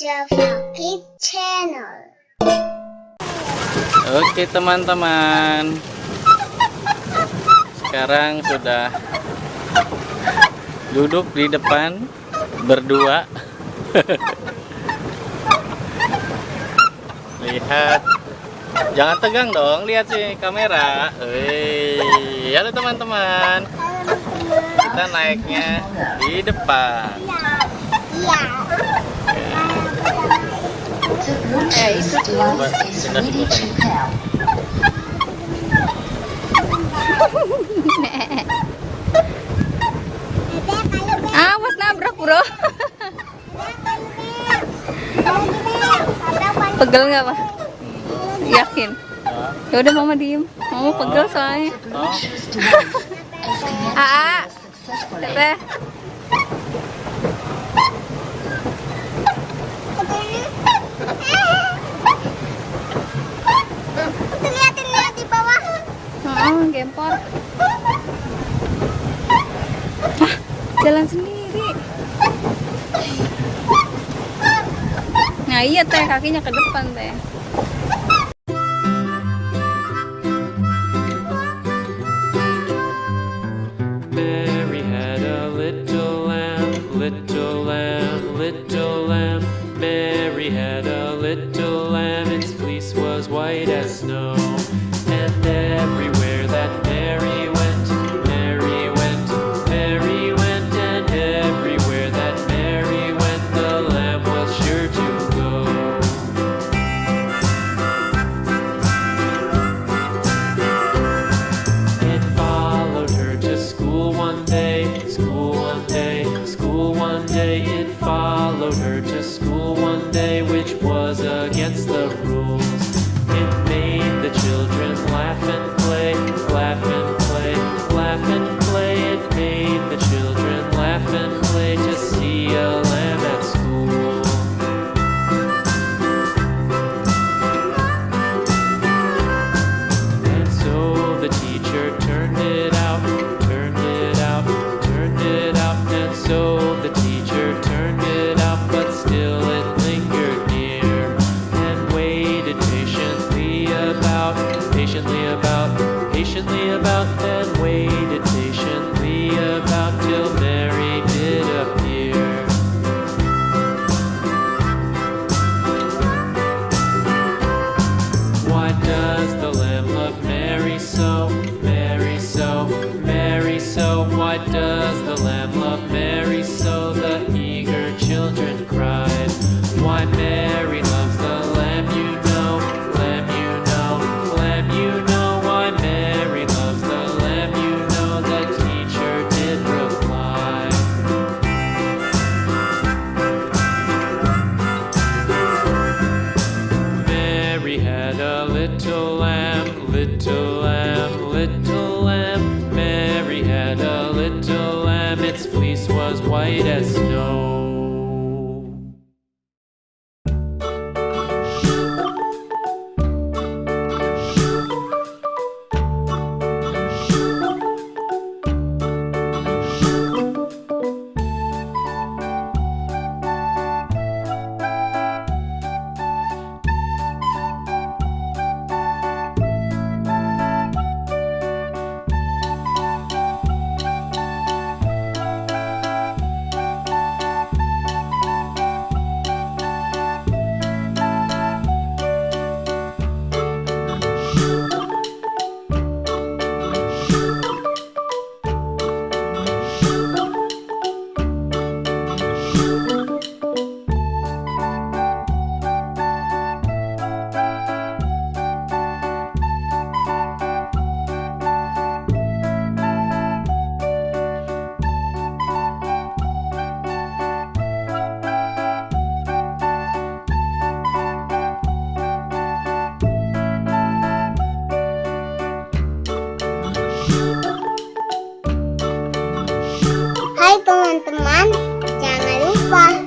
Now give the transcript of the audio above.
Jauza Channel. Oke teman-teman, sekarang sudah duduk di depan berdua. Lihat, jangan tegang dong, lihat sih kamera. Halo teman-teman, kita naiknya di depan. Iya. Itu sudah selesai. Awas nabrak bro. Pegel nggak pak? Yakin? Ya udah mama diem. Mama pegel soalnya. Aa, teteh. Lihat di bawah. Gempor. Jalan sendiri. Nah iya teh, kakinya ke depan teh. Mary had a little lamb, little lamb, little lamb. Mary had a little lamb, its fleece was white as snow. And everywhere that Mary went, Mary went, Mary went, and everywhere that Mary went, the lamb was sure to go. It followed her to school one day, school one day, school one day. It followed her to school one day, which was against the rules. It made the children laugh and play, laugh and play, laugh and play. It made the children laugh and play to see a lamb at school. And so the teacher turned it out, turned it out, turned it out. And so the teacher turned it out, but still it lingered near and waited patiently about, patiently about, and waited patiently about till Mary did appear. Why does the lamb love Mary so, Mary so, Mary so? Why does the lamb love Mary so? The eager children cried. Why Mary loves the lamb, you know, lamb, you know, lamb, you know. Why Mary loves the lamb, you know, the teacher did reply. Mary had a little lamb, little lamb, little lamb. Mary had a little lamb, its fleece was white as snow. Hai teman-teman, jangan lupa